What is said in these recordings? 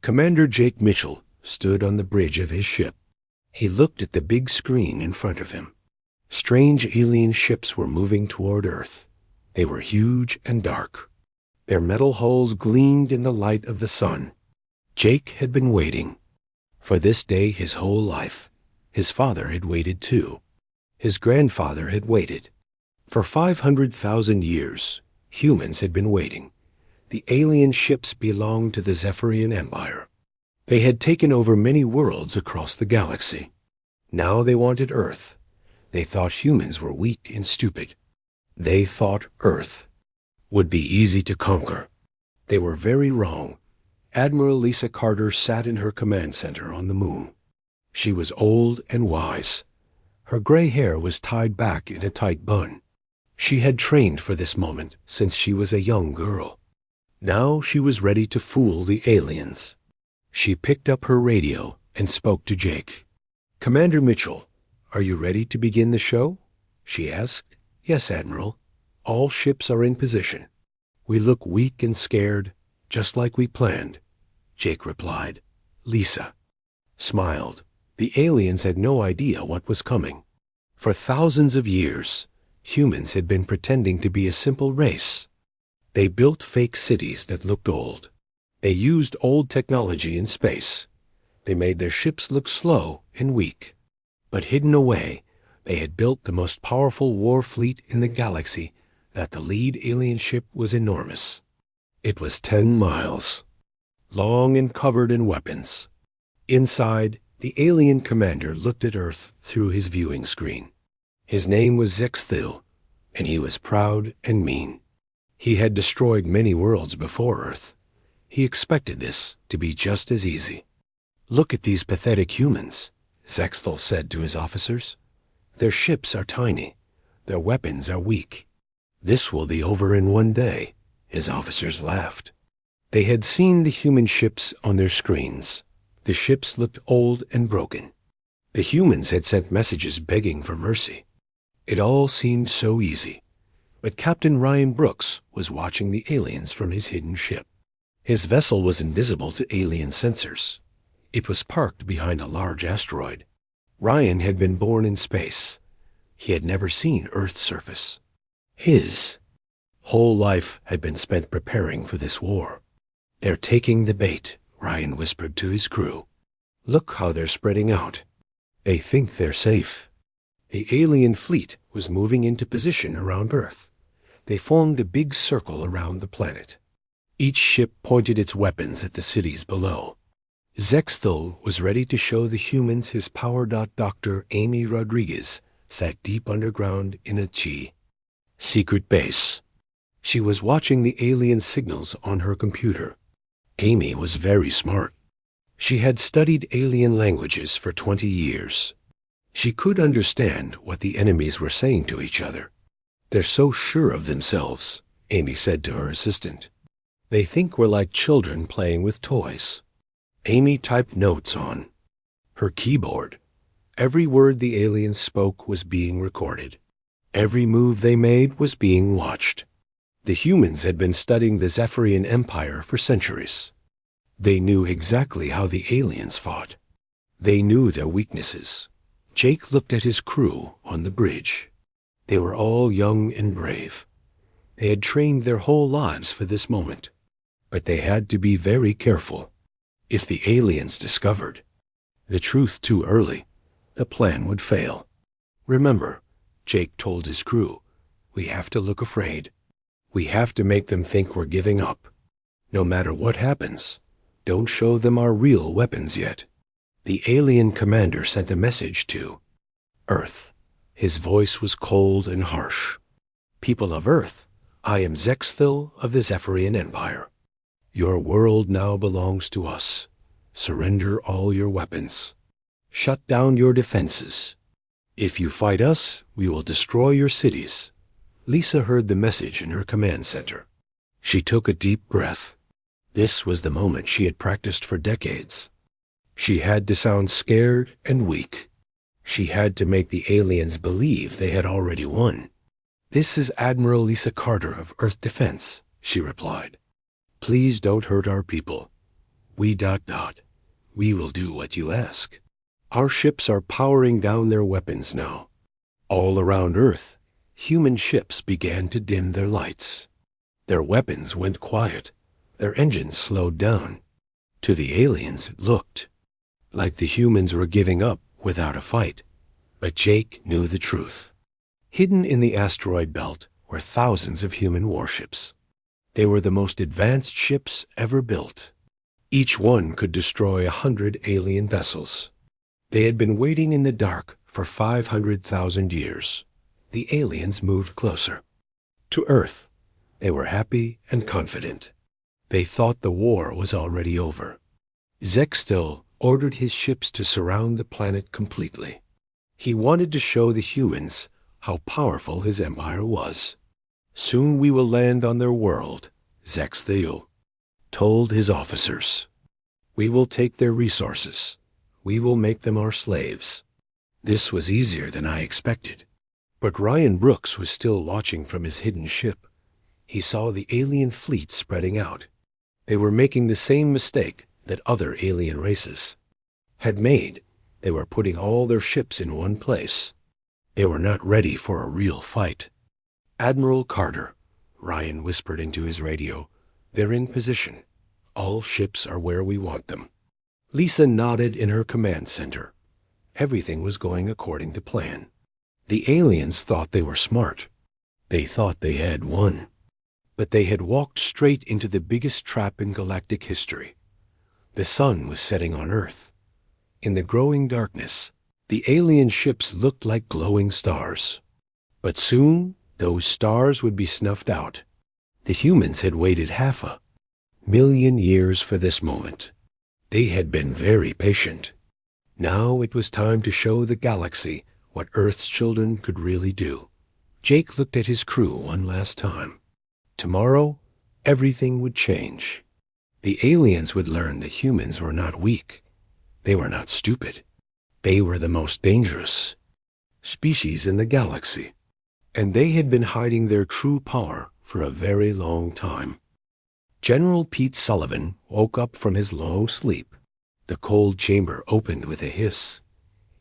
Commander Jake Mitchell stood on the bridge of his ship. He looked at the big screen in front of him. Strange alien ships were moving toward Earth. They were huge and dark. Their metal hulls gleamed in the light of the sun. Jake had been waiting. For this day his whole life. His father had waited too. His grandfather had waited. For 500,000 years, humans had been waiting. The alien ships belonged to the Zephyrian Empire. They had taken over many worlds across the galaxy. Now they wanted Earth. They thought humans were weak and stupid. They thought Earth would be easy to conquer. They were very wrong. Admiral Lisa Carter sat in her command center on the moon. She was old and wise. Her gray hair was tied back in a tight bun. She had trained for this moment since she was a young girl. Now she was ready to fool the aliens. She picked up her radio and spoke to Jake. "Commander Mitchell, are you ready to begin the show?" she asked. "Yes, Admiral. All ships are in position. We look weak and scared, just like we planned," Jake replied. Lisa smiled. The aliens had no idea what was coming. For thousands of years, humans had been pretending to be a simple race. They built fake cities that looked old. They used old technology in space. They made their ships look slow and weak. But hidden away, they had built the most powerful war fleet in the galaxy. That the lead alien ship was enormous. It was 10 miles long and covered in weapons. Inside, the alien commander looked at Earth through his viewing screen. His name was Zexthil, and he was proud and mean. He had destroyed many worlds before Earth. He expected this to be just as easy. "Look at these pathetic humans," Zexthil said to his officers. "Their ships are tiny. Their weapons are weak. This will be over in one day." His officers laughed. They had seen the human ships on their screens. The ships looked old and broken. The humans had sent messages begging for mercy. It all seemed so easy. But Captain Ryan Brooks was watching the aliens from his hidden ship. His vessel was invisible to alien sensors. It was parked behind a large asteroid. Ryan had been born in space. He had never seen Earth's surface. His whole life had been spent preparing for this war. "They're taking the bait," Ryan whispered to his crew. "Look how they're spreading out. They think they're safe." The alien fleet was moving into position around Earth. They formed a big circle around the planet. Each ship pointed its weapons at the cities below. Zexthil was ready to show the humans his power. Dr. Amy Rodriguez sat deep underground in a secret base. She was watching the alien signals on her computer. Amy was very smart. She had studied alien languages for 20 years. She could understand what the enemies were saying to each other. "They're so sure of themselves," Amy said to her assistant. "They think we're like children playing with toys." Amy typed notes on her keyboard. Every word the aliens spoke was being recorded. Every move they made was being watched. The humans had been studying the Zephyrian Empire for centuries. They knew exactly how the aliens fought. They knew their weaknesses. Jake looked at his crew on the bridge. They were all young and brave. They had trained their whole lives for this moment. But they had to be very careful. If the aliens discovered the truth too early, the plan would fail. "Remember," Jake told his crew, "we have to look afraid. We have to make them think we're giving up. No matter what happens, don't show them our real weapons yet." The alien commander sent a message to Earth. His voice was cold and harsh. "People of Earth, I am Zexthil of the Zephyrian Empire. Your world now belongs to us. Surrender all your weapons. Shut down your defenses. If you fight us, we will destroy your cities." Lisa heard the message in her command center. She took a deep breath. This was the moment she had practiced for decades. She had to sound scared and weak. She had to make the aliens believe they had already won. "This is Admiral Lisa Carter of Earth Defense," she replied. "Please don't hurt our people. We ... We will do what you ask. Our ships are powering down their weapons now. All around Earth, human ships began to dim their lights. Their weapons went quiet. Their engines slowed down. To the aliens, it looked like the humans were giving up without a fight. But Jake knew the truth. Hidden in the asteroid belt were thousands of human warships. They were the most advanced ships ever built. Each one could destroy 100 alien vessels. They had been waiting in the dark for 500,000 years. The aliens moved closer. To Earth, they were happy and confident. They thought the war was already over. Zextil ordered his ships to surround the planet completely. He wanted to show the humans how powerful his empire was. Soon we will land on their world, Zextil told his officers. We will take their resources. We will make them our slaves. This was easier than I expected. But Ryan Brooks was still watching from his hidden ship. He saw the alien fleet spreading out. They were making the same mistake that other alien races had made. They were putting all their ships in one place. They were not ready for a real fight. Admiral Carter, Ryan whispered into his radio. They're in position. All ships are where we want them. Lisa nodded in her command center. Everything was going according to plan. The aliens thought they were smart. They thought they had won. But they had walked straight into the biggest trap in galactic history. The sun was setting on Earth. In the growing darkness, the alien ships looked like glowing stars. But soon, those stars would be snuffed out. The humans had waited 500,000 years for this moment. They had been very patient. Now it was time to show the galaxy what Earth's children could really do. Jake looked at his crew one last time. Tomorrow, everything would change. The aliens would learn that humans were not weak. They were not stupid. They were the most dangerous species in the galaxy. And they had been hiding their true power for a very long time. General Pete Sullivan woke up from his long sleep. The cold chamber opened with a hiss.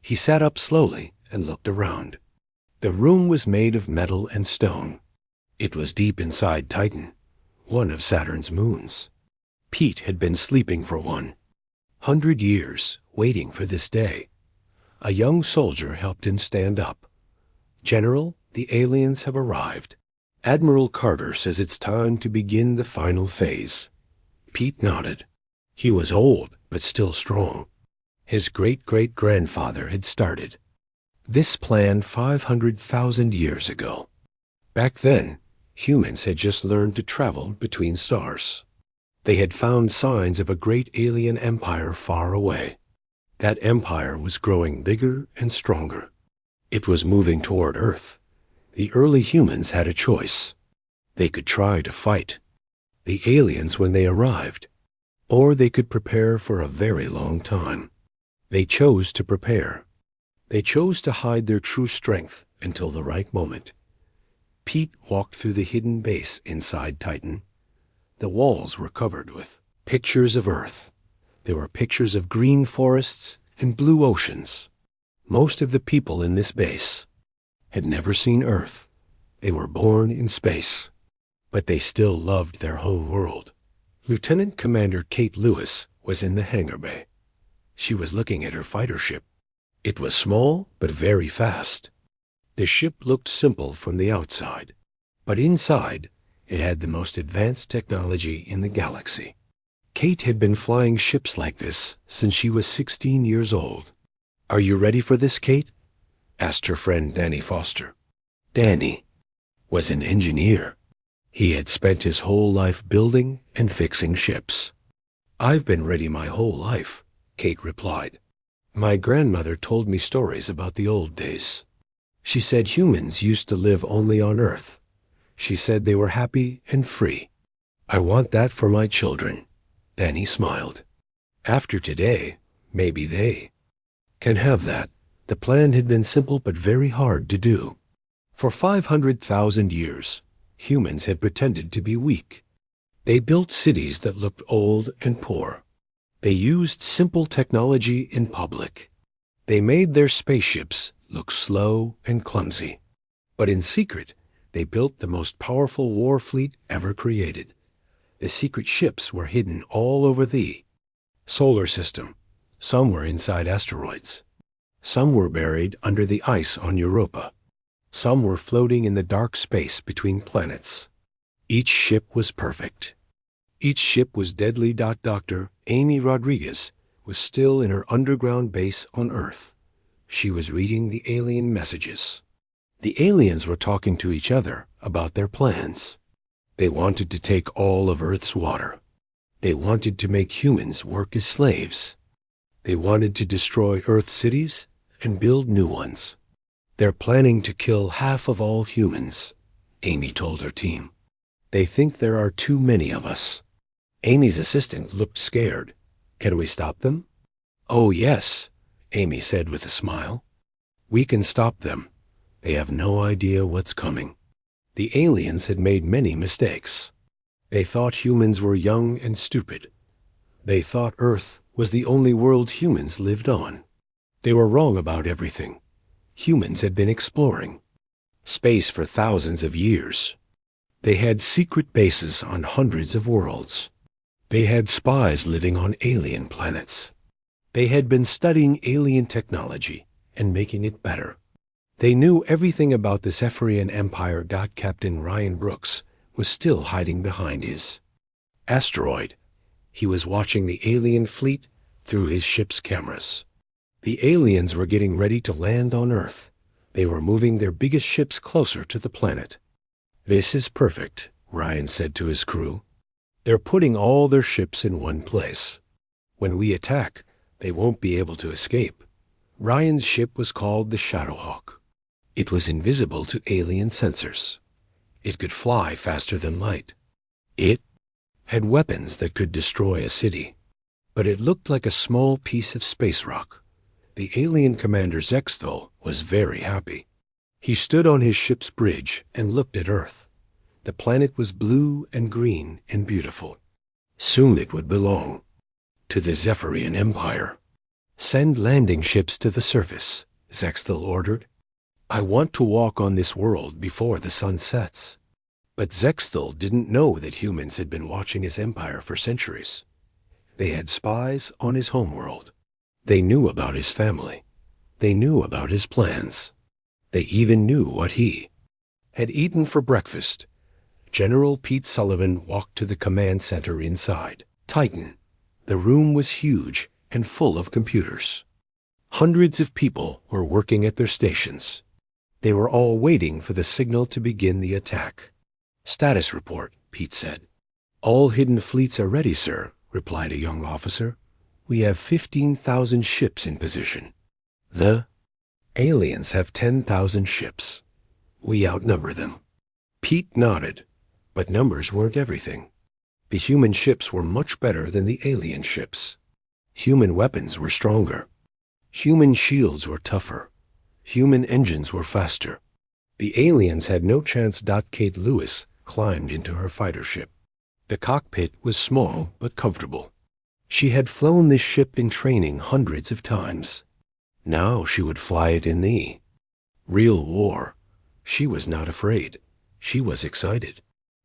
He sat up slowly and looked around. The room was made of metal and stone. It was deep inside Titan, one of Saturn's moons. Pete had been sleeping for 100 years, waiting for this day. A young soldier helped him stand up. General, the aliens have arrived. Admiral Carter says it's time to begin the final phase. Pete nodded. He was old, but still strong. His great-great-grandfather had started this plan 500,000 years ago. Back then, humans had just learned to travel between stars. They had found signs of a great alien empire far away. That empire was growing bigger and stronger. It was moving toward Earth. The early humans had a choice. They could try to fight the aliens when they arrived, or they could prepare for a very long time. They chose to prepare. They chose to hide their true strength until the right moment. Pete walked through the hidden base inside Titan. The walls were covered with pictures of Earth. There were pictures of green forests and blue oceans. Most of the people in this base had never seen Earth. They were born in space, but they still loved their home world. Lieutenant Commander Kate Lewis was in the hangar bay. She was looking at her fighter ship. It was small, but very fast. The ship looked simple from the outside, but inside, it had the most advanced technology in the galaxy. Kate had been flying ships like this since she was 16 years old. "Are you ready for this, Kate?" asked her friend Danny Foster. Danny was an engineer. He had spent his whole life building and fixing ships. "I've been ready my whole life," Kate replied. "My grandmother told me stories about the old days. She said humans used to live only on Earth. She said they were happy and free. I want that for my children." Danny smiled. "After today, maybe they can have that." The plan had been simple but very hard to do. For 500,000 years, humans had pretended to be weak. They built cities that looked old and poor. They used simple technology in public. They made their spaceships look slow and clumsy. But in secret, they built the most powerful war fleet ever created. The secret ships were hidden all over the solar system. Some were inside asteroids. Some were buried under the ice on Europa. Some were floating in the dark space between planets. Each ship was perfect. Each ship was deadly. Dr. Amy Rodriguez was still in her underground base on Earth. She was reading the alien messages. The aliens were talking to each other about their plans. They wanted to take all of Earth's water. They wanted to make humans work as slaves. They wanted to destroy Earth cities and build new ones. They're planning to kill half of all humans, Amy told her team. They think there are too many of us. Amy's assistant looked scared. Can we stop them? Oh, yes, Amy said with a smile. We can stop them. They have no idea what's coming. The aliens had made many mistakes. They thought humans were young and stupid. They thought Earth was the only world humans lived on. They were wrong about everything. Humans had been exploring space for thousands of years. They had secret bases on hundreds of worlds. They had spies living on alien planets. They had been studying alien technology and making it better. They knew everything about the Zephyrian Empire. Captain Ryan Brooks was still hiding behind his asteroid. He was watching the alien fleet through his ship's cameras. The aliens were getting ready to land on Earth. They were moving their biggest ships closer to the planet. This is perfect, Ryan said to his crew. They're putting all their ships in one place. When we attack, they won't be able to escape. Ryan's ship was called the Shadowhawk. It was invisible to alien sensors. It could fly faster than light. It had weapons that could destroy a city. But it looked like a small piece of space rock. The alien commander Zexthal was very happy. He stood on his ship's bridge and looked at Earth. The planet was blue and green and beautiful. Soon it would belong to the Zephyrian Empire. Send landing ships to the surface, Zexthal ordered. I want to walk on this world before the sun sets. But Zexthal didn't know that humans had been watching his empire for centuries. They had spies on his homeworld. They knew about his family. They knew about his plans. They even knew what he had eaten for breakfast. General Pete Sullivan walked to the command center inside Titan. The room was huge and full of computers. Hundreds of people were working at their stations. They were all waiting for the signal to begin the attack. Status report, Pete said. All hidden fleets are ready, sir, replied a young officer. We have 15,000 ships in position. The aliens have 10,000 ships. We outnumber them. Pete nodded, but numbers weren't everything. The human ships were much better than the alien ships. Human weapons were stronger. Human shields were tougher. Human engines were faster. The aliens had no chance. Kate Lewis climbed into her fighter ship. The cockpit was small but comfortable. She had flown this ship in training hundreds of times. Now she would fly it in the real war. She was not afraid. She was excited.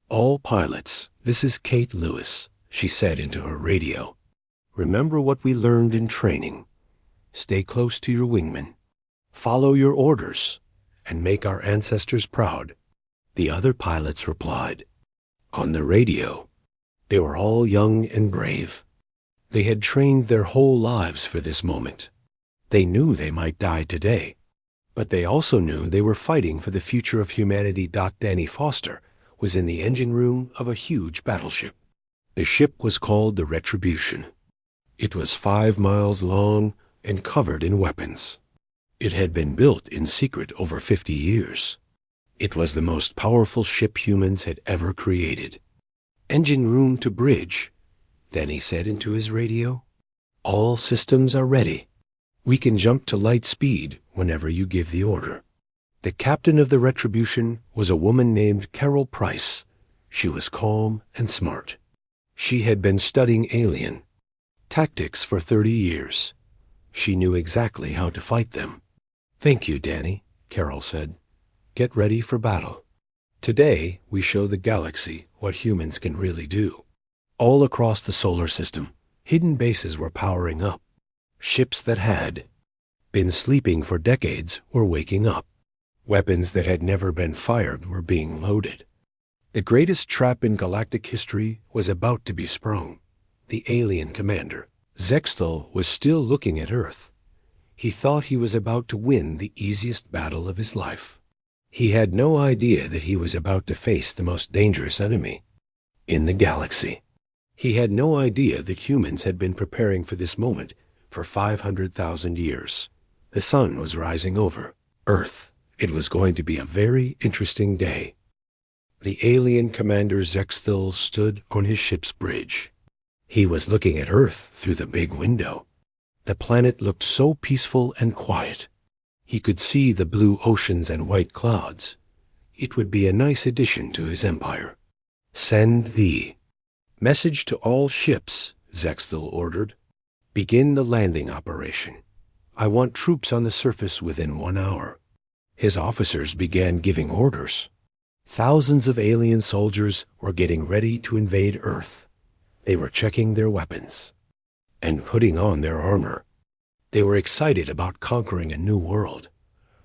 All pilots, this is Kate Lewis, she said into her radio. Remember what we learned in training. Stay close to your wingman. Follow your orders and make our ancestors proud. The other pilots replied. On the radio, they were all young and brave. They had trained their whole lives for this moment. They knew they might die today, but they also knew they were fighting for the future of humanity. Danny Foster was in the engine room of a huge battleship. The ship was called the Retribution. It was 5 miles long and covered in weapons. It had been built in secret over 50 years. It was the most powerful ship humans had ever created. Engine room to bridge, Danny said into his radio. All systems are ready. We can jump to light speed whenever you give the order. The captain of the Retribution was a woman named Carol Price. She was calm and smart. She had been studying alien Tactics for 30 years. She knew exactly how to fight them. "Thank you, Danny," Carol said. "Get ready for battle. Today, we show the galaxy what humans can really do." All across the solar system, hidden bases were powering up. Ships that had been sleeping for decades were waking up. Weapons that had never been fired were being loaded. The greatest trap in galactic history was about to be sprung. The alien commander, Zextal, was still looking at Earth. He thought he was about to win the easiest battle of his life. He had no idea that he was about to face the most dangerous enemy in the galaxy. He had no idea that humans had been preparing for this moment for 500,000 years. The sun was rising over Earth. It was going to be a very interesting day. The alien commander Zextal stood on his ship's bridge. He was looking at Earth through the big window. The planet looked so peaceful and quiet. He could see the blue oceans and white clouds. It would be a nice addition to his empire. "Send the message to all ships," Zextal ordered. "Begin the landing operation. I want troops on the surface within 1 hour." His officers began giving orders. Thousands of alien soldiers were getting ready to invade Earth. They were checking their weapons and putting on their armor. They were excited about conquering a new world.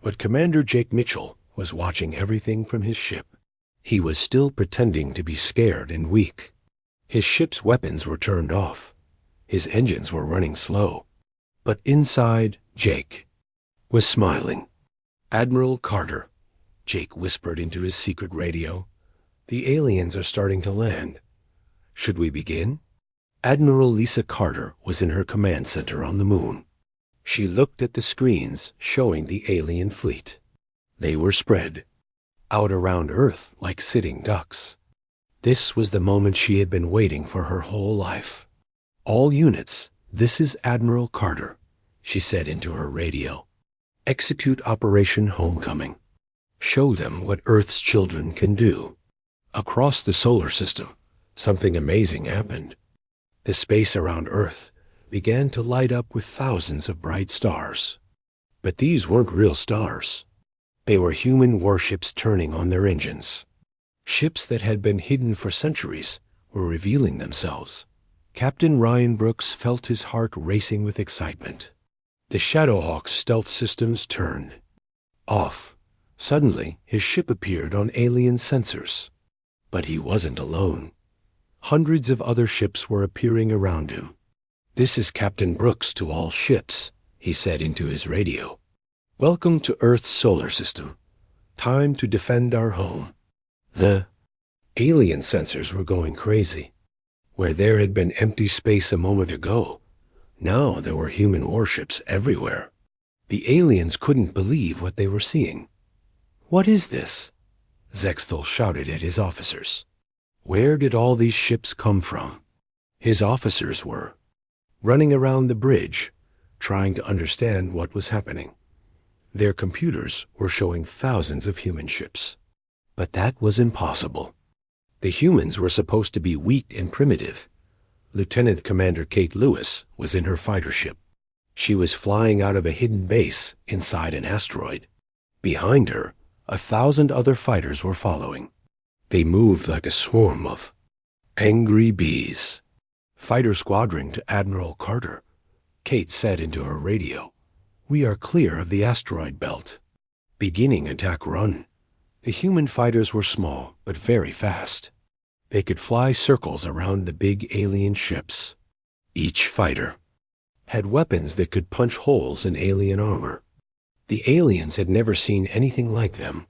But Commander Jake Mitchell was watching everything from his ship. He was still pretending to be scared and weak. His ship's weapons were turned off. His engines were running slow. But inside, Jake was smiling. "Admiral Carter," Jake whispered into his secret radio, "the aliens are starting to land. Should we begin?" Admiral Lisa Carter was in her command center on the moon. She looked at the screens showing the alien fleet. They were spread out around Earth like sitting ducks. This was the moment she had been waiting for her whole life. "All units, this is Admiral Carter," she said into her radio. "Execute Operation Homecoming. Show them what Earth's children can do." Across the solar system, something amazing happened. The space around Earth began to light up with thousands of bright stars. But these weren't real stars. They were human warships turning on their engines. Ships that had been hidden for centuries were revealing themselves. Captain Ryan Brooks felt his heart racing with excitement. The Shadowhawk's stealth systems turned off. Suddenly, his ship appeared on alien sensors. But he wasn't alone. Hundreds of other ships were appearing around him. "This is Captain Brooks to all ships," he said into his radio. "Welcome to Earth's solar system. Time to defend our home." The alien sensors were going crazy. Where there had been empty space a moment ago, now there were human warships everywhere. The aliens couldn't believe what they were seeing. "What is this?" Zextal shouted at his officers. Where did all these ships come from? His officers were running around the bridge, trying to understand what was happening. Their computers were showing thousands of human ships. But that was impossible. The humans were supposed to be weak and primitive. Lieutenant Commander Kate Lewis was in her fighter ship. She was flying out of a hidden base inside an asteroid. Behind her, 1,000 other fighters were following. They moved like a swarm of angry bees. "Fighter squadron to Admiral Carter," Kate said into her radio. "We are clear of the asteroid belt. Beginning attack run." The human fighters were small, but very fast. They could fly circles around the big alien ships. Each fighter had weapons that could punch holes in alien armor. The aliens had never seen anything like them.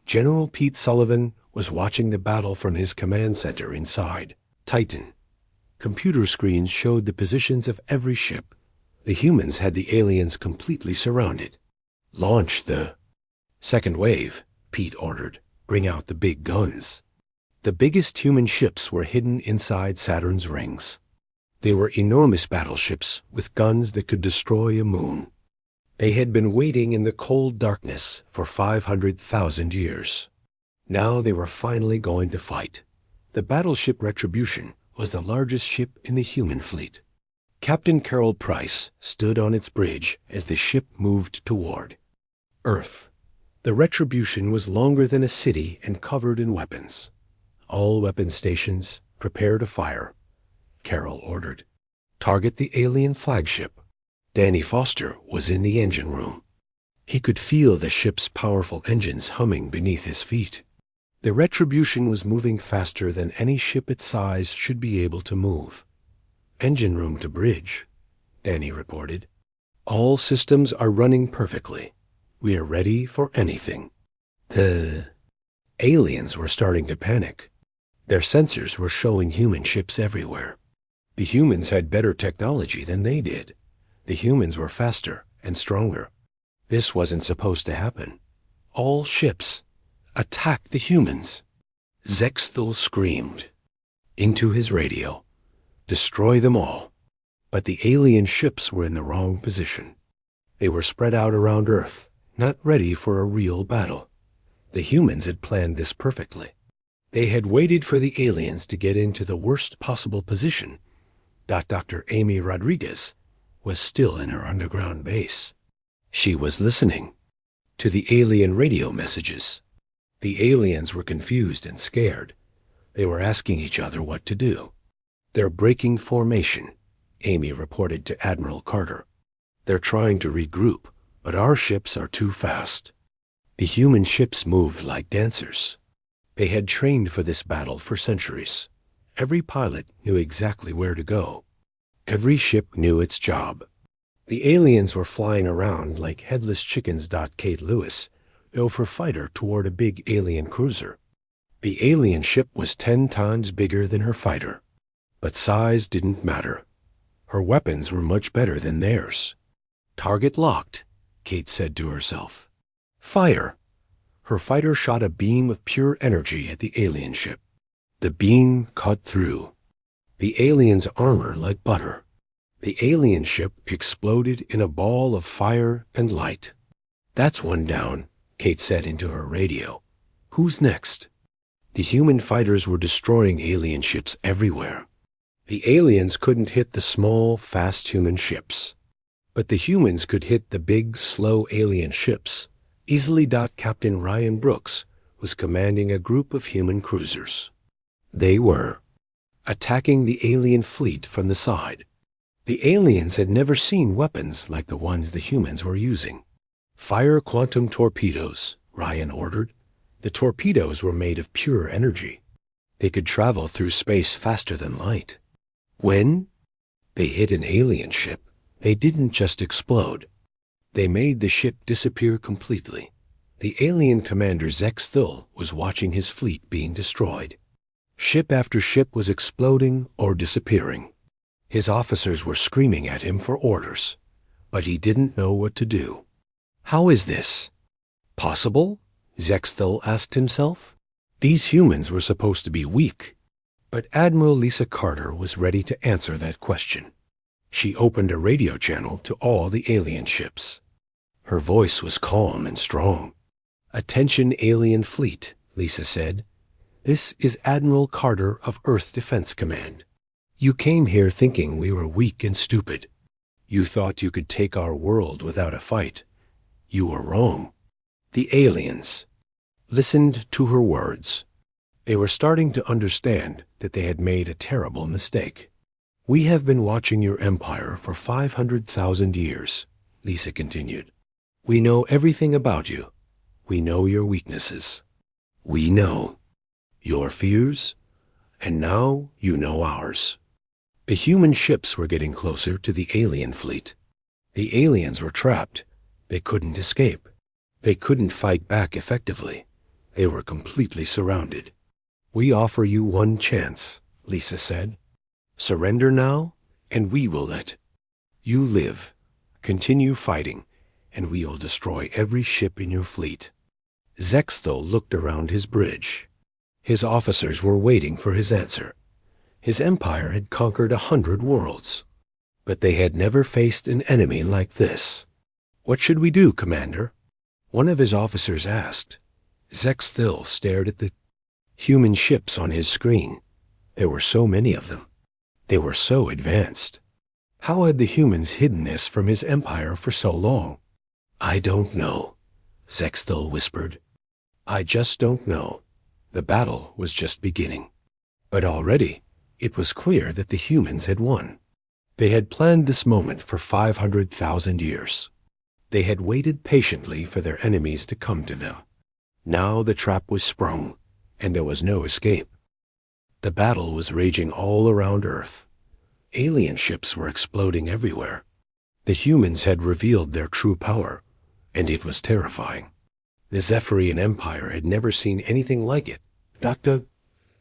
General Pete Sullivan was watching the battle from his command center inside Titan. Computer screens showed the positions of every ship. The humans had the aliens completely surrounded. "Launch the second wave," Pete ordered. "Bring out the big guns." The biggest human ships were hidden inside Saturn's rings. They were enormous battleships with guns that could destroy a moon. They had been waiting in the cold darkness for 500,000 years. Now they were finally going to fight. The battleship Retribution was the largest ship in the human fleet. Captain Carol Price stood on its bridge as the ship moved toward Earth. The Retribution was longer than a city and covered in weapons. All weapon stations, prepare to fire, Carol ordered. Target the alien flagship. Danny Foster was in the engine room. He could feel the ship's powerful engines humming beneath his feet. The Retribution was moving faster than any ship its size should be able to move. Engine room to bridge, Danny reported. All systems are running perfectly. We are ready for anything. The aliens were starting to panic. Their sensors were showing human ships everywhere. The humans had better technology than they did. The humans were faster and stronger. This wasn't supposed to happen. All ships, attack the humans. Zexthel screamed into his radio. Destroy them all. But the alien ships were in the wrong position. They were spread out around Earth, not ready for a real battle. The humans had planned this perfectly. They had waited for the aliens to get into the worst possible position. Dr. Amy Rodriguez was still in her underground base. She was listening to the alien radio messages. The aliens were confused and scared. They were asking each other what to do. They're breaking formation, Amy reported to Admiral Carter. They're trying to regroup, but our ships are too fast. The human ships moved like dancers. They had trained for this battle for centuries. Every pilot knew exactly where to go. Every ship knew its job. The aliens were flying around like headless chickens. Kate Lewis dove her fighter toward a big alien cruiser. The alien ship was 10 times bigger than her fighter. But size didn't matter. Her weapons were much better than theirs. Target locked, Kate said to herself. Fire! Her fighter shot a beam of pure energy at the alien ship. The beam cut through the alien's armor like butter. The alien ship exploded in a ball of fire and light. That's one down, Kate said into her radio. Who's next? The human fighters were destroying alien ships everywhere. The aliens couldn't hit the small, fast human ships. But the humans could hit the big, slow alien ships easily. Captain Ryan Brooks was commanding a group of human cruisers. They were attacking the alien fleet from the side. The aliens had never seen weapons like the ones the humans were using. Fire quantum torpedoes, Ryan ordered. The torpedoes were made of pure energy. They could travel through space faster than light. When they hit an alien ship, they didn't just explode. They made the ship disappear completely. The alien commander Zexthel was watching his fleet being destroyed. Ship after ship was exploding or disappearing. His officers were screaming at him for orders, but he didn't know what to do. How is this possible? Zexthel asked himself. These humans were supposed to be weak. But Admiral Lisa Carter was ready to answer that question. She opened a radio channel to all the alien ships. Her voice was calm and strong. Attention alien fleet, Lisa said. This is Admiral Carter of Earth Defense Command. You came here thinking we were weak and stupid. You thought you could take our world without a fight. You were wrong. The aliens listened to her words. They were starting to understand that they had made a terrible mistake. We have been watching your empire for 500,000 years, Lisa continued. We know everything about you. We know your weaknesses. We know your fears, and now you know ours. The human ships were getting closer to the alien fleet. The aliens were trapped. They couldn't escape. They couldn't fight back effectively. They were completely surrounded. We offer you one chance, Lisa said. Surrender now, and we will let you live. Continue fighting, and we will destroy every ship in your fleet. Zexthel looked around his bridge. His officers were waiting for his answer. His empire had conquered 100 worlds, but they had never faced an enemy like this. What should we do, Commander? One of his officers asked. Zexthel stared at the human ships on his screen. There were so many of them. They were so advanced. How had the humans hidden this from his empire for so long? I don't know, Zexthul whispered. I just don't know. The battle was just beginning. But already, it was clear that the humans had won. They had planned this moment for 500,000 years. They had waited patiently for their enemies to come to them. Now the trap was sprung, and there was no escape. The battle was raging all around Earth. Alien ships were exploding everywhere. The humans had revealed their true power, and it was terrifying. The Zephyrian Empire had never seen anything like it. Dr.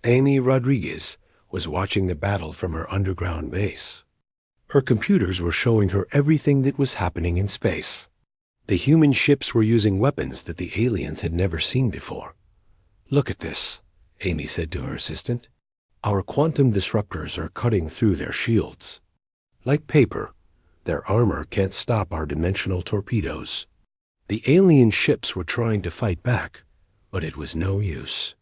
Amy Rodriguez was watching the battle from her underground base. Her computers were showing her everything that was happening in space. The human ships were using weapons that the aliens had never seen before. Look at this, Amy said to her assistant. Our quantum disruptors are cutting through their shields. Like paper, their armor can't stop our dimensional torpedoes. The alien ships were trying to fight back, but it was no use.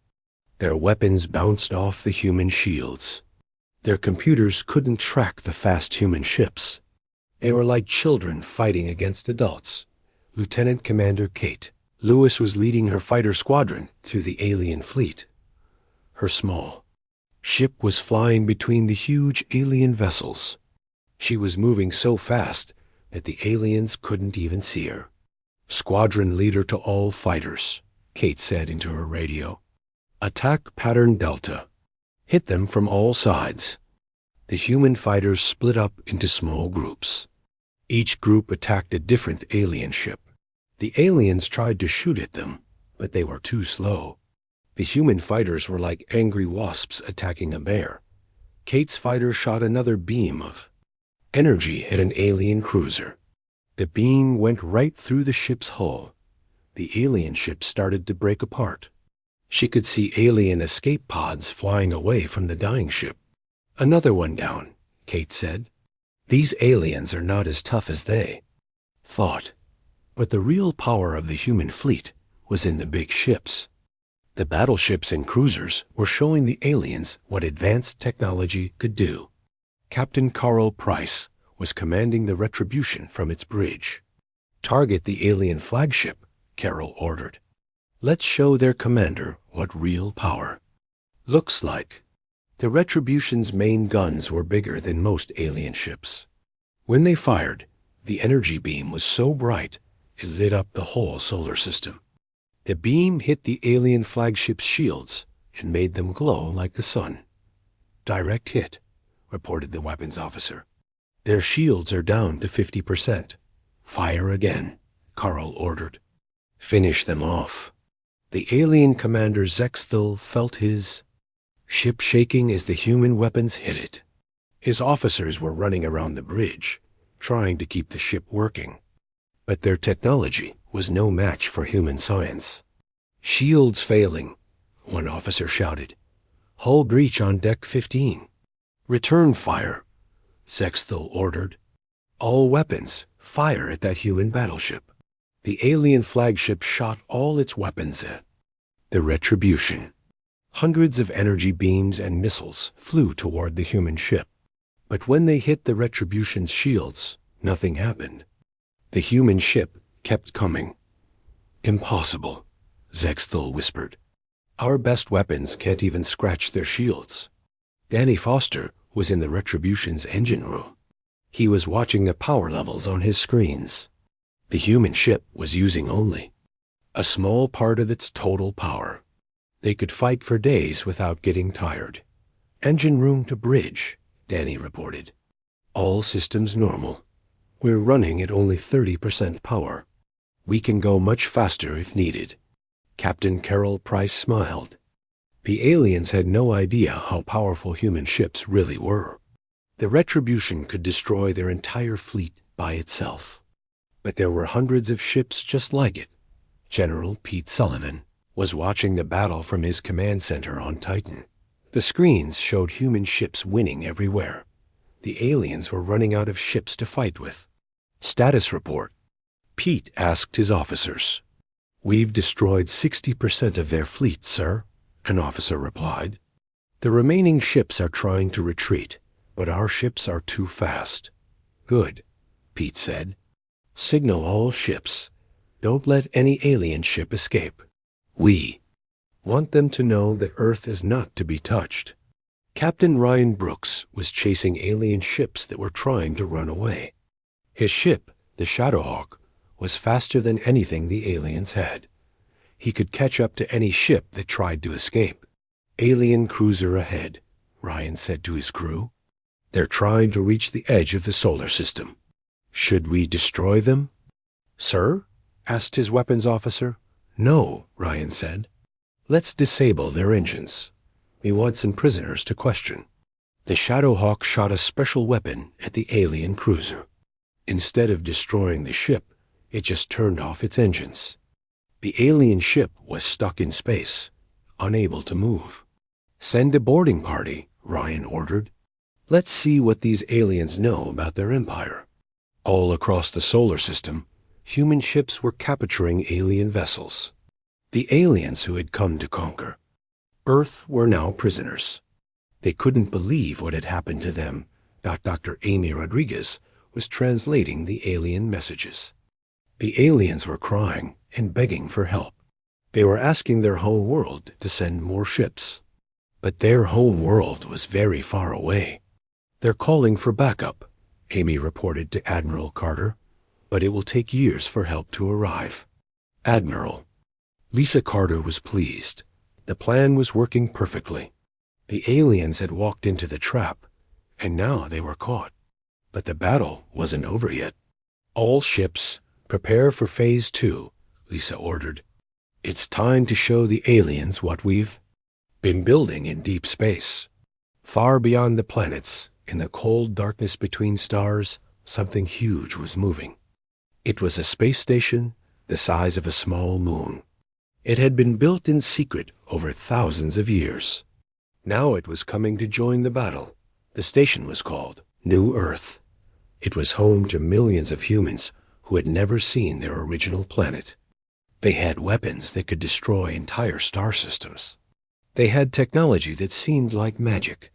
Their weapons bounced off the human shields. Their computers couldn't track the fast human ships. They were like children fighting against adults. Lieutenant Commander Kate Lewis was leading her fighter squadron through the alien fleet. Her small ship was flying between the huge alien vessels. She was moving so fast that the aliens couldn't even see her. Squadron leader to all fighters, Kate said into her radio. Attack pattern Delta. Hit them from all sides. The human fighters split up into small groups. Each group attacked a different alien ship. The aliens tried to shoot at them, but they were too slow. The human fighters were like angry wasps attacking a bear. Kate's fighter shot another beam of energy at an alien cruiser. The beam went right through the ship's hull. The alien ship started to break apart. She could see alien escape pods flying away from the dying ship. Another one down, Kate said. These aliens are not as tough as they thought. But the real power of the human fleet was in the big ships. The battleships and cruisers were showing the aliens what advanced technology could do. Captain Carl Price was commanding the Retribution from its bridge. Target the alien flagship, Carol ordered. Let's show their commander what real power looks like. The Retribution's main guns were bigger than most alien ships. When they fired, the energy beam was so bright it lit up the whole solar system. The beam hit the alien flagship's shields and made them glow like the sun. Direct hit, reported the weapons officer. Their shields are down to 50%. Fire again, Carl ordered. Finish them off. The alien commander Zexthul felt his ship shaking as the human weapons hit it. His officers were running around the bridge, trying to keep the ship working. But their technology was no match for human science. Shields failing, one officer shouted. Hull breach on deck 15. Return fire, Zexthul ordered. All weapons, fire at that human battleship. The alien flagship shot all its weapons at the Retribution. Hundreds of energy beams and missiles flew toward the human ship. But when they hit the Retribution's shields, nothing happened. The human ship kept coming. Impossible, Zexthul whispered. Our best weapons can't even scratch their shields. Danny Foster was in the Retribution's engine room. He was watching the power levels on his screens. The human ship was using only a small part of its total power. They could fight for days without getting tired. Engine room to bridge, Danny reported. All systems normal. We're running at only 30% power. We can go much faster if needed. Captain Carol Price smiled. The aliens had no idea how powerful human ships really were. The Retribution could destroy their entire fleet by itself. But there were hundreds of ships just like it. General Pete Sullivan was watching the battle from his command center on Titan. The screens showed human ships winning everywhere. The aliens were running out of ships to fight with. Status report. Pete asked his officers. We've destroyed 60% of their fleet, sir, an officer replied. The remaining ships are trying to retreat, but our ships are too fast. Good, Pete said. Signal all ships. Don't let any alien ship escape. We want them to know that Earth is not to be touched. Captain Ryan Brooks was chasing alien ships that were trying to run away. His ship, the Shadowhawk, was faster than anything the aliens had. He could catch up to any ship that tried to escape. Alien cruiser ahead, Ryan said to his crew. They're trying to reach the edge of the solar system. Should we destroy them? Sir? Asked his weapons officer. No, Ryan said. Let's disable their engines. We want some prisoners to question. The Shadowhawk shot a special weapon at the alien cruiser. Instead of destroying the ship, it just turned off its engines. The alien ship was stuck in space, unable to move. Send a boarding party, Ryan ordered. Let's see what these aliens know about their empire. All across the solar system, human ships were capturing alien vessels. The aliens who had come to conquer Earth were now prisoners. They couldn't believe what had happened to them. Dr. Amy Rodriguez was translating the alien messages. The aliens were crying and begging for help. They were asking their home world to send more ships. But their home world was very far away. They're calling for backup, Amy reported to Admiral Carter, but it will take years for help to arrive. Admiral. Lisa Carter was pleased. The plan was working perfectly. The aliens had walked into the trap, and now they were caught. But the battle wasn't over yet. All ships, prepare for Phase 2, Lisa ordered. It's time to show the aliens what we've been building in deep space. Far beyond the planets, in the cold darkness between stars, something huge was moving. It was a space station the size of a small moon. It had been built in secret over thousands of years. Now it was coming to join the battle. The station was called New Earth. It was home to millions of humans who had never seen their original planet. They had weapons that could destroy entire star systems. They had technology that seemed like magic.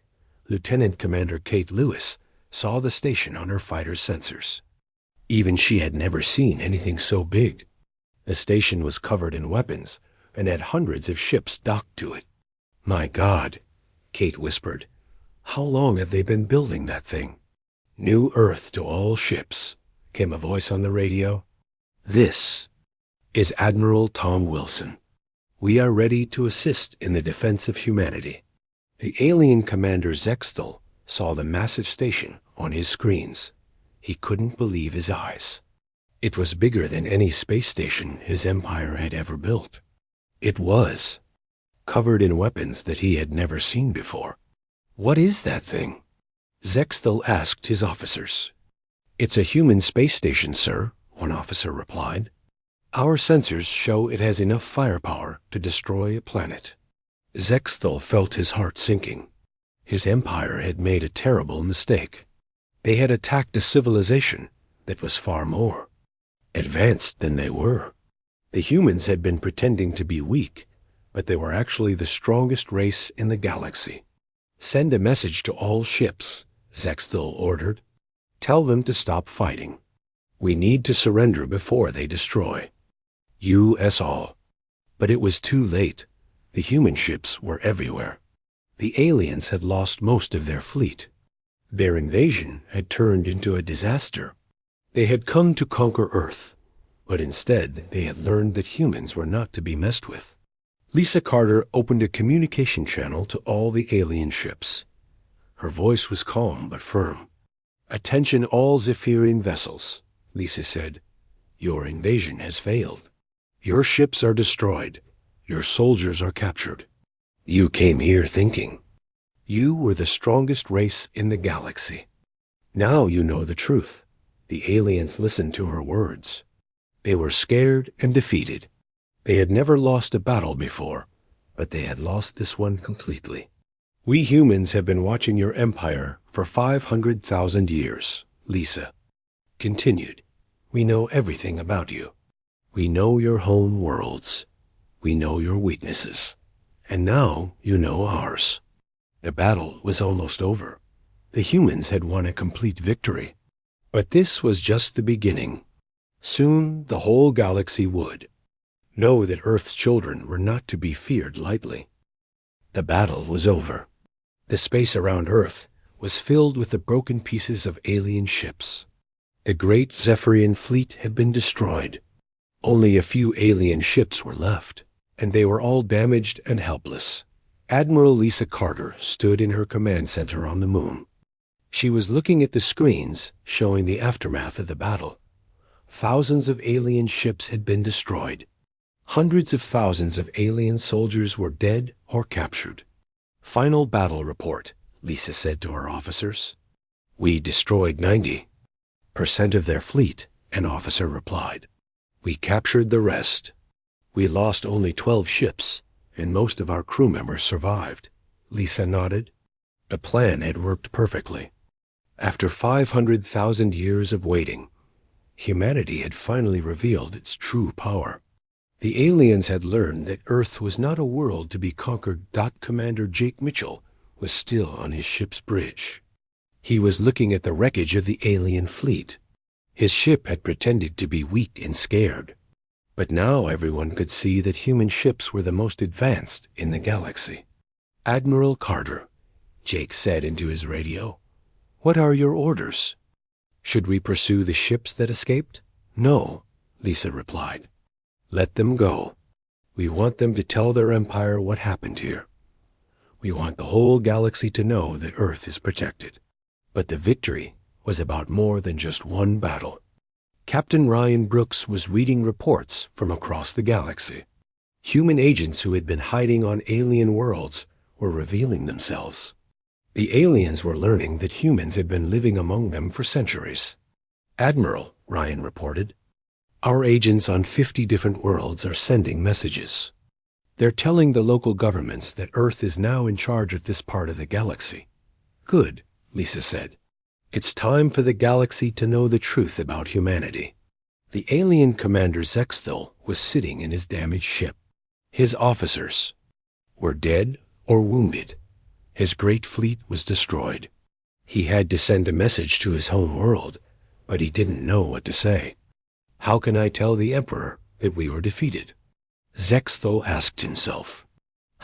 Lieutenant Commander Kate Lewis saw the station on her fighter's sensors. Even she had never seen anything so big. The station was covered in weapons and had hundreds of ships docked to it. My God, Kate whispered. How long have they been building that thing? New Earth to all ships, came a voice on the radio. This is Admiral Tom Wilson. We are ready to assist in the defense of humanity. The alien commander Zextel saw the massive station on his screens. He couldn't believe his eyes. It was bigger than any space station his empire had ever built. It was covered in weapons that he had never seen before. What is that thing? Zextel asked his officers. It's a human space station, sir, one officer replied. Our sensors show it has enough firepower to destroy a planet. Zextel felt his heart sinking. His empire had made a terrible mistake. They had attacked a civilization that was far more advanced than they were. The humans had been pretending to be weak, but they were actually the strongest race in the galaxy. Send a message to all ships, Zextel ordered. Tell them to stop fighting. We need to surrender before they destroy. U.S. all. But it was too late. The human ships were everywhere. The aliens had lost most of their fleet. Their invasion had turned into a disaster. They had come to conquer Earth, but instead they had learned that humans were not to be messed with. Lisa Carter opened a communication channel to all the alien ships. Her voice was calm but firm. Attention all Zephyrian vessels, Lisa said. Your invasion has failed. Your ships are destroyed. Your soldiers are captured. You came here thinking you were the strongest race in the galaxy. Now you know the truth. The aliens listened to her words. They were scared and defeated. They had never lost a battle before, but they had lost this one completely. We humans have been watching your empire for 500,000 years, Lisa continued. We know everything about you. We know your home worlds. We know your weaknesses. And now you know ours. The battle was almost over. The humans had won a complete victory. But this was just the beginning. Soon the whole galaxy would know that Earth's children were not to be feared lightly. The battle was over. The space around Earth was filled with the broken pieces of alien ships. The great Zephyrian fleet had been destroyed. Only a few alien ships were left, and they were all damaged and helpless. Admiral Lisa Carter stood in her command center on the moon. She was looking at the screens showing the aftermath of the battle. Thousands of alien ships had been destroyed. Hundreds of thousands of alien soldiers were dead or captured. "Final battle report," Lisa said to her officers. "We destroyed 90% of their fleet," an officer replied. "We captured the rest. We lost only 12 ships, and most of our crew members survived." Lisa nodded. The plan had worked perfectly. After 500,000 years of waiting, humanity had finally revealed its true power. The aliens had learned that Earth was not a world to be conquered. Commander Jake Mitchell was still on his ship's bridge. He was looking at the wreckage of the alien fleet. His ship had pretended to be weak and scared. But now everyone could see that human ships were the most advanced in the galaxy. "Admiral Carter," Jake said into his radio, "what are your orders? Should we pursue the ships that escaped?" "No," Lisa replied. "Let them go. We want them to tell their empire what happened here. We want the whole galaxy to know that Earth is protected." But the victory was about more than just one battle. Captain Ryan Brooks was reading reports from across the galaxy. Human agents who had been hiding on alien worlds were revealing themselves. The aliens were learning that humans had been living among them for centuries. "Admiral," Ryan reported, "our agents on 50 different worlds are sending messages. They're telling the local governments that Earth is now in charge of this part of the galaxy." "Good," Lisa said. "It's time for the galaxy to know the truth about humanity." The alien commander Zexthel was sitting in his damaged ship. His officers were dead or wounded. His great fleet was destroyed. He had to send a message to his home world, but he didn't know what to say. "How can I tell the Emperor that we were defeated?" Zexthel asked himself.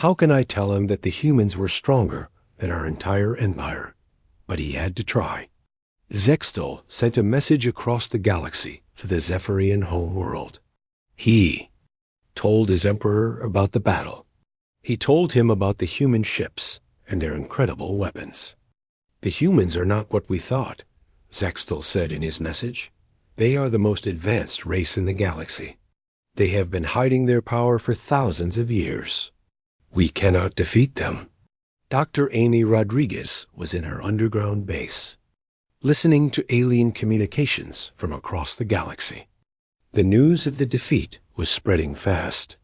"How can I tell him that the humans were stronger than our entire empire?" But he had to try. Zexthel sent a message across the galaxy to the Zephyrian home world. He told his emperor about the battle. He told him about the human ships and their incredible weapons. "The humans are not what we thought," Zexthel said in his message. "They are the most advanced race in the galaxy. They have been hiding their power for thousands of years. We cannot defeat them." Dr. Amy Rodriguez was in her underground base, listening to alien communications from across the galaxy. The news of the defeat was spreading fast.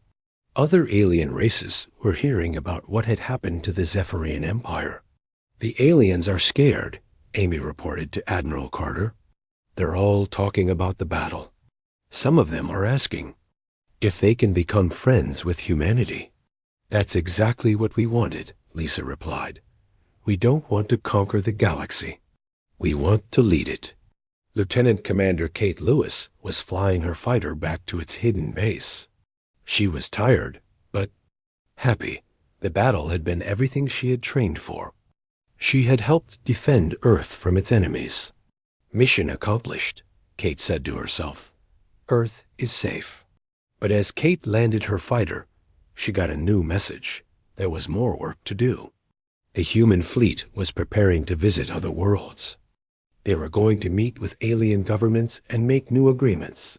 Other alien races were hearing about what had happened to the Zephyrian Empire. "The aliens are scared," Amy reported to Admiral Carter. "They're all talking about the battle. Some of them are asking if they can become friends with humanity." "That's exactly what we wanted," Lisa replied. "We don't want to conquer the galaxy. We want to lead it." Lieutenant Commander Kate Lewis was flying her fighter back to its hidden base. She was tired, but happy. The battle had been everything she had trained for. She had helped defend Earth from its enemies. "Mission accomplished," Kate said to herself. "Earth is safe." But as Kate landed her fighter, she got a new message. There was more work to do. The human fleet was preparing to visit other worlds. They were going to meet with alien governments and make new agreements.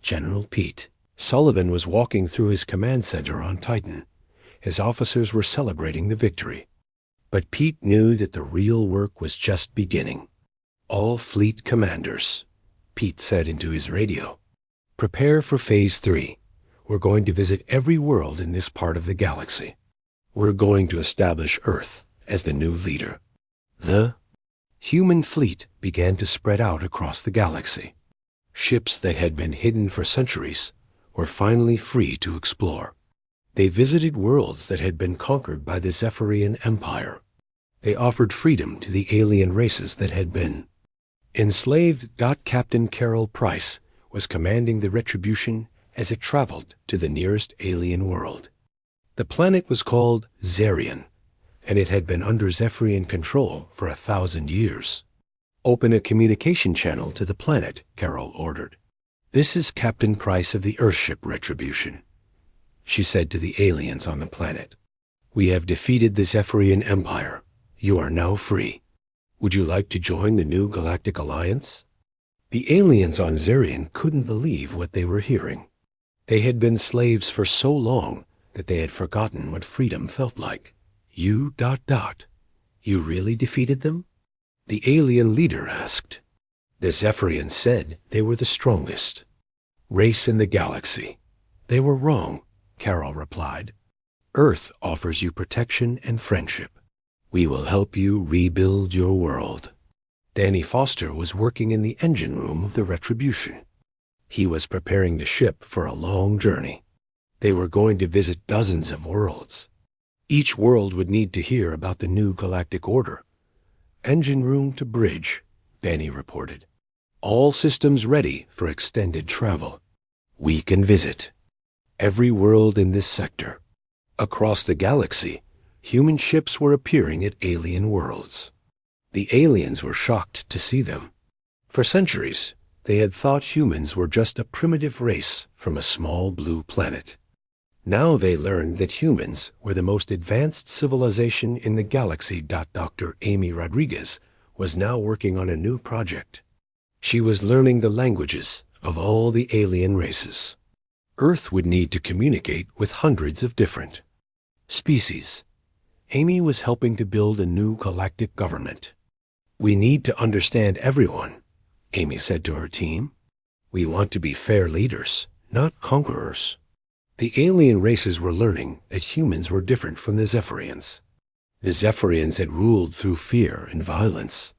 General Pete Sullivan was walking through his command center on Titan. His officers were celebrating the victory. But Pete knew that the real work was just beginning. "All fleet commanders," Pete said into his radio, "prepare for Phase 3. We're going to visit every world in this part of the galaxy. We're going to establish Earth as the new leader." The human fleet began to spread out across the galaxy. Ships that had been hidden for centuries were finally free to explore. They visited worlds that had been conquered by the Zephyrian Empire. They offered freedom to the alien races that had been Enslaved. Captain Carol Price was commanding the Retribution as it traveled to the nearest alien world. The planet was called Zarian, and it had been under Zephyrian control for 1,000 years. "Open a communication channel to the planet," Carol ordered. "This is Captain Price of the Earthship Retribution," she said to the aliens on the planet. "We have defeated the Zephyrian Empire. You are now free. Would you like to join the new Galactic Alliance?" The aliens on Zarian couldn't believe what they were hearing. They had been slaves for so long that they had forgotten what freedom felt like. You. You really defeated them?" the alien leader asked. The Zephyrians said they were the strongest race in the galaxy. "They were wrong," Carol replied. "Earth offers you protection and friendship. We will help you rebuild your world." Danny Foster was working in the engine room of the Retribution. He was preparing the ship for a long journey. They were going to visit dozens of worlds. Each world would need to hear about the new galactic order. "Engine room to bridge," Danny reported. "All systems ready for extended travel. We can visit every world in this sector." Across the galaxy, human ships were appearing at alien worlds. The aliens were shocked to see them. For centuries, they had thought humans were just a primitive race from a small blue planet. Now they learned that humans were the most advanced civilization in the galaxy. Dr. Amy Rodriguez was now working on a new project. She was learning the languages of all the alien races. Earth would need to communicate with hundreds of different species. Amy was helping to build a new galactic government. "We need to understand everyone," Amy said to her team. "We want to be fair leaders, not conquerors." The alien races were learning that humans were different from the Zephyrians. The Zephyrians had ruled through fear and violence.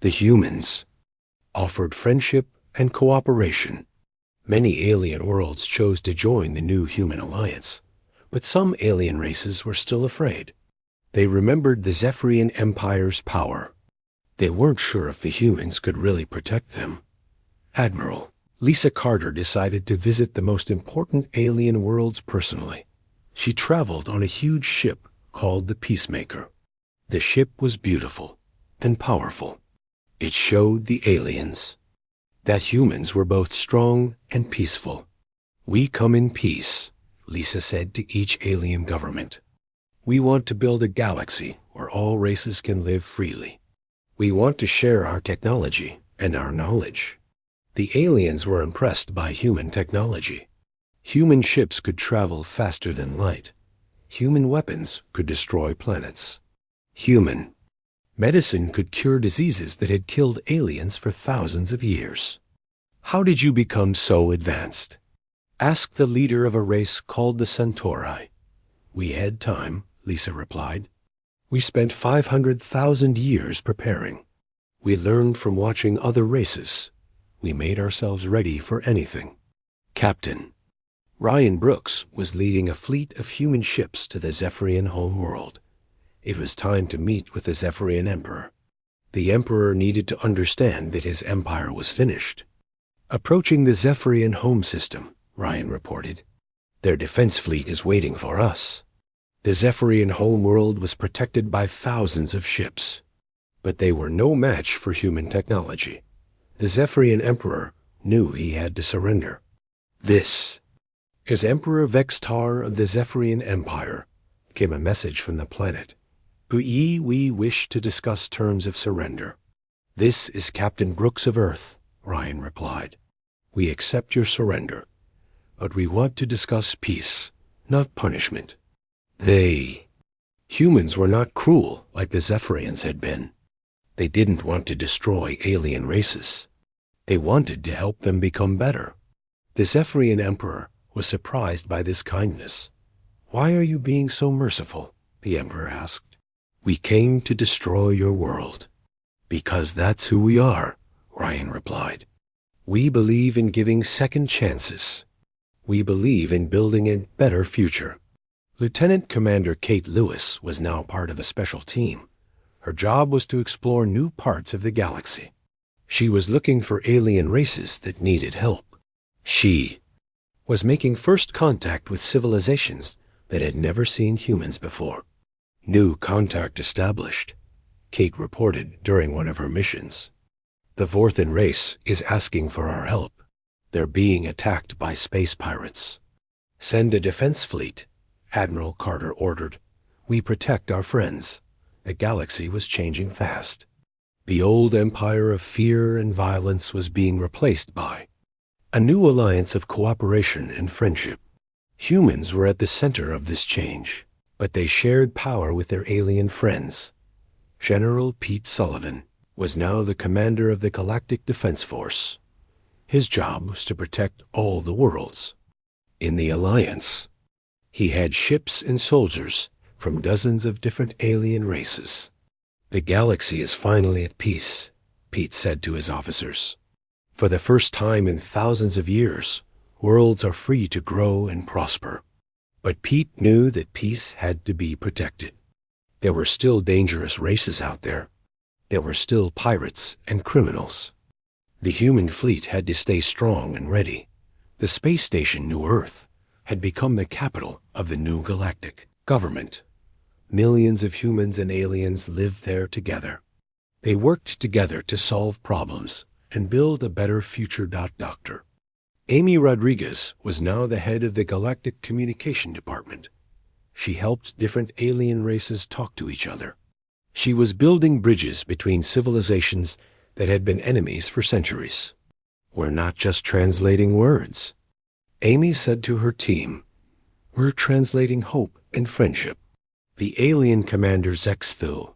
The humans offered friendship and cooperation. Many alien worlds chose to join the new human alliance, but some alien races were still afraid. They remembered the Zephyrian Empire's power. They weren't sure if the humans could really protect them. Admiral Lisa Carter decided to visit the most important alien worlds personally. She traveled on a huge ship called the Peacemaker. The ship was beautiful and powerful. It showed the aliens that humans were both strong and peaceful. "We come in peace," Lisa said to each alien government. "We want to build a galaxy where all races can live freely. We want to share our technology and our knowledge." The aliens were impressed by human technology. Human ships could travel faster than light. Human weapons could destroy planets. Human medicine could cure diseases that had killed aliens for thousands of years. "How did you become so advanced?" asked the leader of a race called the Centauri. "We had time," Lisa replied. "We spent 500,000 years preparing. We learned from watching other races. We made ourselves ready for anything." Captain Ryan Brooks was leading a fleet of human ships to the Zephyrian homeworld. It was time to meet with the Zephyrian Emperor. The Emperor needed to understand that his empire was finished. "Approaching the Zephyrian home system," Ryan reported. "Their defense fleet is waiting for us." The Zephyrian homeworld was protected by thousands of ships, but they were no match for human technology. The Zephyrian Emperor knew he had to surrender. "This is Emperor Vextar of the Zephyrian Empire," came a message from the planet. "We wish to discuss terms of surrender." "This is Captain Brooks of Earth," Ryan replied. "We accept your surrender, but we want to discuss peace, not punishment." Humans were not cruel like the Zephyrians had been. They didn't want to destroy alien races. They wanted to help them become better. The Zephyrian Emperor was surprised by this kindness. "Why are you being so merciful?" the Emperor asked. "We came to destroy your world." "Because that's who we are," Ryan replied. "We believe in giving second chances. We believe in building a better future." Lieutenant Commander Kate Lewis was now part of a special team. Her job was to explore new parts of the galaxy. She was looking for alien races that needed help. She was making first contact with civilizations that had never seen humans before. New contact established, Kate reported during one of her missions. The Vorthan race is asking for our help. They're being attacked by space pirates. Send a defense fleet, Admiral Carter ordered. We protect our friends. The galaxy was changing fast. The old empire of fear and violence was being replaced by a new alliance of cooperation and friendship. Humans were at the center of this change, but they shared power with their alien friends. General Pete Sullivan was now the commander of the Galactic Defense Force. His job was to protect all the worlds. In the alliance, he had ships and soldiers from dozens of different alien races. The galaxy is finally at peace, Pete said to his officers. For the first time in thousands of years, worlds are free to grow and prosper. But Pete knew that peace had to be protected. There were still dangerous races out there. There were still pirates and criminals. The human fleet had to stay strong and ready. The space station New Earth had become the capital of the new galactic government. Millions of humans and aliens lived there together. They worked together to solve problems and build a better future. Doctor Amy Rodriguez was now the head of the Galactic Communication Department. She helped different alien races talk to each other. She was building bridges between civilizations that had been enemies for centuries. We're not just translating words, Amy said to her team. We're translating hope and friendship. The alien commander Zexthul